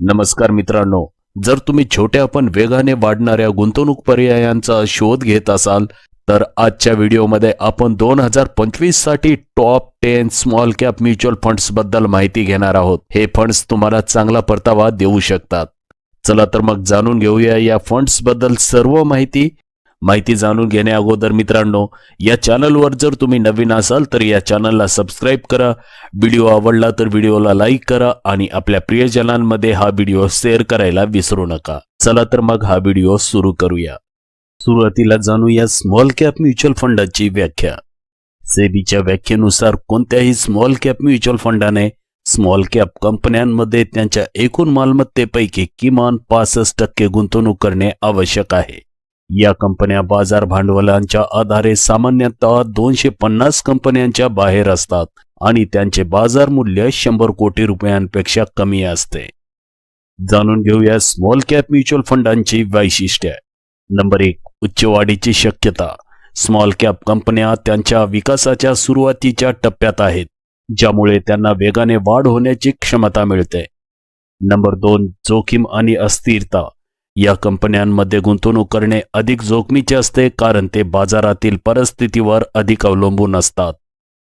नमस्कार मित्रांनो, जर तुम्ही छोट्या पण वेगाने वाढणाऱ्या गुंतवणूक पर्यायांचा शोध घेत असाल तर आजच्या व्हिडिओमध्ये आपण 2025 साठी top 10 small cap mutual funds बद्दल माहिती घेणार आहोत। हे फंड्स तुम्हाला चांगला परतावा देऊ शकतात। चला तर मग जाणून घेऊया या फंड्स बद्दल सर्व माहिती जाणून घेण्या अगोदर मित्रांनो, या चॅनलवर जर तुम्ही नवीन असाल तर या चॅनलला सबस्क्राइब करा। व्हिडिओ आवडला तर व्हिडिओला लाईक करा आणि आपल्या प्रियजनांमध्ये हा व्हिडिओ शेअर करायला विसरू नका। चला तर मग हा व्हिडिओ सुरू करूया। सुरुवातीला जाणूया स्मॉल कॅप म्युच्युअल फंडाची व्याख्या। सेबीच्या व्याख्येनुसार कोणत्याही स्मॉल कॅप म्युच्युअल फंडाने स्मॉल कॅप कंपन्यांमध्ये त्यांच्या एकूण मालमत्तेपैकी किमान 65% गुंतवणूक करणे आवश्यक आहे। या कंपन्या बाजार भांडवलाच्या आधारे सामान्यतः 250 कंपन्यांच्या बाहेर असतात आणि त्यांचे बाजार मूल्य 100 कोटी रुपयांपेक्षा कमी असते। जाणून घेऊया स्मॉल कॅप म्युच्युअल फंडांची वैशिष्ट्ये। नंबर 1, उच्च वाढीची शक्यता। स्मॉल कॅप कंपन्या त्यांच्या विकासाच्या सुरुवातीच्या टप्प्यात आहेत, ज्यामुळे त्यांना वेगाने वाढ होण्याची क्षमता मिळते। नंबर 2, जोखीम आणि अस्थिरता। या कंपन्यांमध्ये गुंतवणूक करणे अधिक जोखमीचे असते कारण ते बाजारातील परिस्थितीवर अधिक अवलंबून असतात।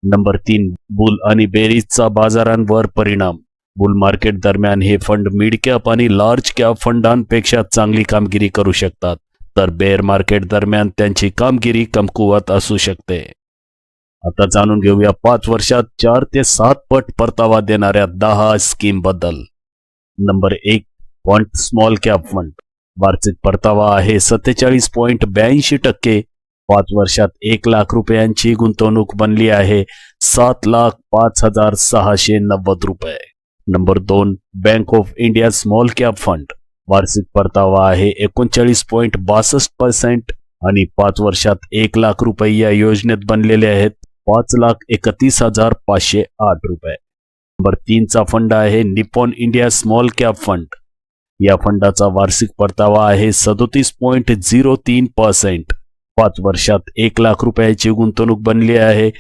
नंबर 3, बुल आणि बेरीजचा बाजारांवर परिणाम। बुल मार्केट दरम्यान हे फंड मिड कॅप आणि लार्ज कॅप फंडांपेक्षा चांगली कामगिरी करू शकतात, तर बेअर मार्केट दरम्यान त्यांची कामगिरी कमकुवत असू शकते। आता जाणून घेऊया 5 वर्षात 4 ते 7 पट परतावा देणाऱ्या 10 स्कीम बद्दल। Number 1, quant small cap fund. वार्षिक परतावा आहे 47.82%। 5 वर्षात 1 लाख रुपयांची गुंतवणूक बनली आहे 7,05,690 रुपये। Number 2, bank of India small cap fund. वार्षिक परतावा आहे 39.62% आणि 5 वर्षात 1 लाख रुपये या योजनेत बनलेले आहेत 5,31,508 रुपये। नंबर 3 चा फंड आहे Nippon India small cap fund. या फंडाचा वार्षिक परतावा आहे 37.03%। 5 वर्षात 1 लाख रुपयाची गुंतवणूक बनली आहे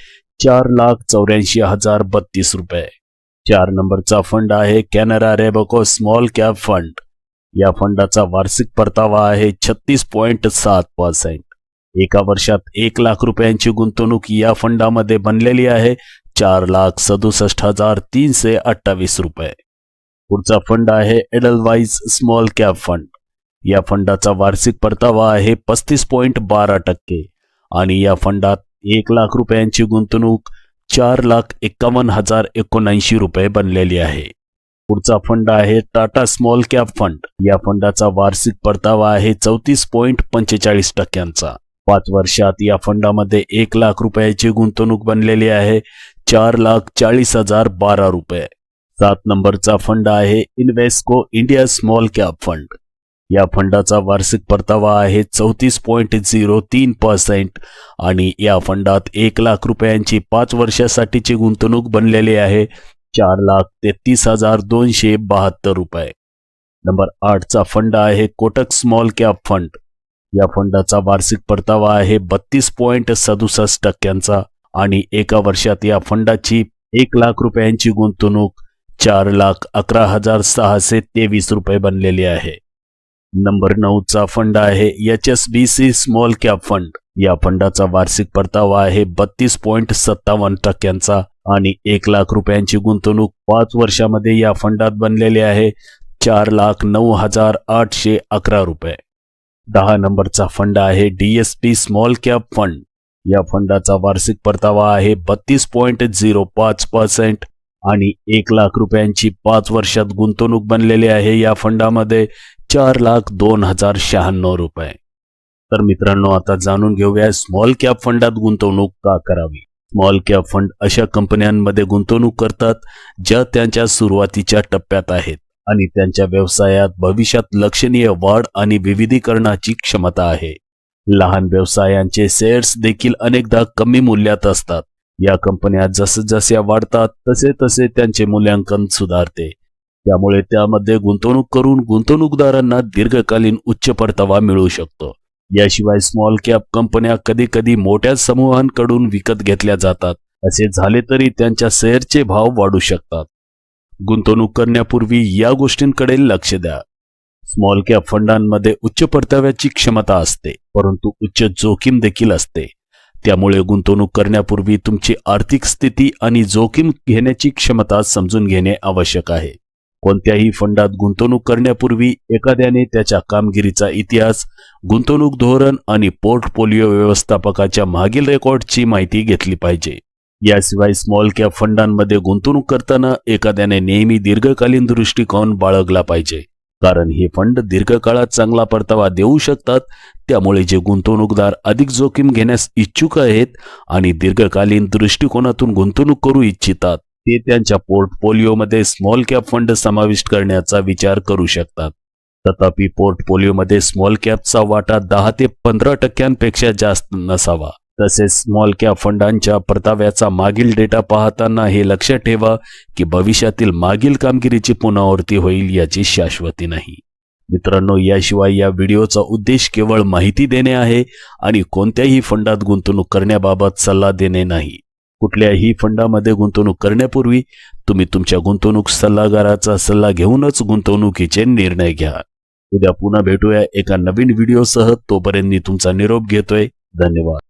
4,84,032 रुपये। 4 नंबरचा फंड आहे कॅनरा रेबको स्मॉल कॅप फंड। या फंडाचा वार्षिक परतावा आहे 36.7%। 1 वर्षात 1 लाख रुपयांची गुंतवणूक या फंडामध्ये बनलेली आहे 4,67,328 रुपये। पुढचा फंड आहे एडलवाइज स्मॉल कॅप फंड। या फंडाचा वार्षिक परतावा आहे 35.12% आणि या फंडात 1 लाख रुपयांची गुंतवणूक 4,51,079 रुपये बनलेली आहे। पुढचा फंड आहे टाटा स्मॉल कॅप फंड। या फंडाचा वार्षिक परतावा आहे 34.45%। 5 वर्षात या फंडामध्ये 1 लाख रुपयाची गुंतवणूक बनलेली आहे 4,40,012 रुपये। 7 नंबरचा फंड आहे Invesco India small cap fund. या फंडाचा वार्षिक परतावा आहे 34.03% आणि या फंडात 1 लाख रुपयांची 5 वर्षासाठीची गुंतवणूक बनलेली आहे 4,33,272 रुपये। नंबर 8 चा फंड आहे कोटक स्मॉल कॅप फंड। या फंडाचा वार्षिक परतावा आहे 32.67% आणि 1 वर्षात या फंडाची 1 लाख रुपयांची गुंतवणूक 4,11,623 रुपये बनलेली आहे। नंबर 9 चा फंड आहे HSBC स्मॉल कॅप फंड। या फंडाचा वार्षिक परतावा आहे 32.57% आणि 1 लाख रुपयांची गुंतवणूक 5 वर्षामध्ये या फंडात बनलेली आहे 4,09,811 रुपये। 10 नंबरचा फंड आहे DSP स्मॉल कॅप फंड। या फंडाचा वार्षिक परतावा आहे 32.05% आणि 1 लाख रुपयांची 5 वर्षात गुंतवणूक बनलेली आहे या फंडामध्ये 4,02,096 रुपये। तर मित्रांनो, आता जाणून घेऊया स्मॉल कॅप फंडात गुंतवणूक का करावी। स्मॉल कॅप फंड अशा कंपन्यांमध्ये गुंतवणूक करतात ज्या त्यांच्या सुरुवातीच्या टप्प्यात आहेत आणि त्यांच्या व्यवसायात भविष्यात लक्षणीय वाढ आणि विविधीकरणाची क्षमता आहे। लहान व्यवसायांचे शेअर्स देखील अनेकदा कमी मूल्यात असतात। या कंपन्या जसजशा वाढतात तसे तसे त्यांचे मूल्यांकन सुधारते, त्यामुळे त्यामध्ये गुंतवणूक करून गुंतवणूकदारांना दीर्घकालीन उच्च परतावा मिळू शकतो। याशिवाय स्मॉल कॅप कंपन्या कधीकधी मोठ्या समूहांकडून विकत घेतल्या जातात। असे झाले तरी त्यांच्या शेअरचे भाव वाढू शकतात। गुंतवणूक करण्यापूर्वी या गोष्टींकडे लक्ष द्या. स्मॉल कॅप फंडांमध्ये उच्च परताव्याची क्षमता असते, परंतु उच्च जोखीम देखील असते. त्यामुळे गुंतवणूक करण्यापूर्वी तुमची आर्थिक स्थिती आणि जोखीम घेण्याची क्षमता समजून घेणे आवश्यक आहे. कोणत्याही फंडात गुंतवणूक करण्यापूर्वी एखाद्याने त्याच्या कामगिरीचा इतिहास, गुंतवणूक धोरण आणि पोर्टफोलिओ व्यवस्थापकाच्या मागील रेकॉर्डची माहिती घेतली पाहिजे. याशिवाय स्मॉल कॅप फंडांमध्ये गुंतवणूक करताना एखाद्याने नेहमी दीर्घकालीन दृष्टिकोन बाळगला पाहिजे, कारण हे फंड दीर्घकाळात चांगला परतावा देऊ शकतात. त्यामुळे जे गुंतवणूकदार अधिक जोखीम घेण्यास इच्छुक आहेत आणि दीर्घकालीन दृष्टिकोनातून गुंतवणूक करू इच्छितात, ते त्यांच्या पोर्टफोलिओमध्ये स्मॉल कॅप फंड समाविष्ट करण्याचा विचार करू शकतात. तथापि पोर्टफोलिओमध्ये स्मॉल कॅपचा वाटा 10 ते 15% जास्त नसावा. तसेच स्मॉल कॅप फंडांच्या परताव्याचा मागील डेटा पाहताना हे लक्षात ठेवा की भविष्यातील मागील कामगिरीची पुनरावृत्ती होईल याची शाश्वती नाही. मित्रांनो, याशिवाय या व्हिडिओचा उद्देश केवळ माहिती देणे आहे आणि कोणत्याही फंडात गुंतवणूक करण्याबाबत सल्ला देणे नाही. कुठल्याही फंडामध्ये गुंतवणूक करण्यापूर्वी तुम्ही तुमच्या गुंतवणूक सल्लागाराचा सल्ला घेऊनच गुंतवणुकीचे निर्णय घ्या. उद्या पुन्हा भेटूया एका नवीन व्हिडिओसह. तोपर्यंत मी तुमचा निरोप घेतोय. धन्यवाद.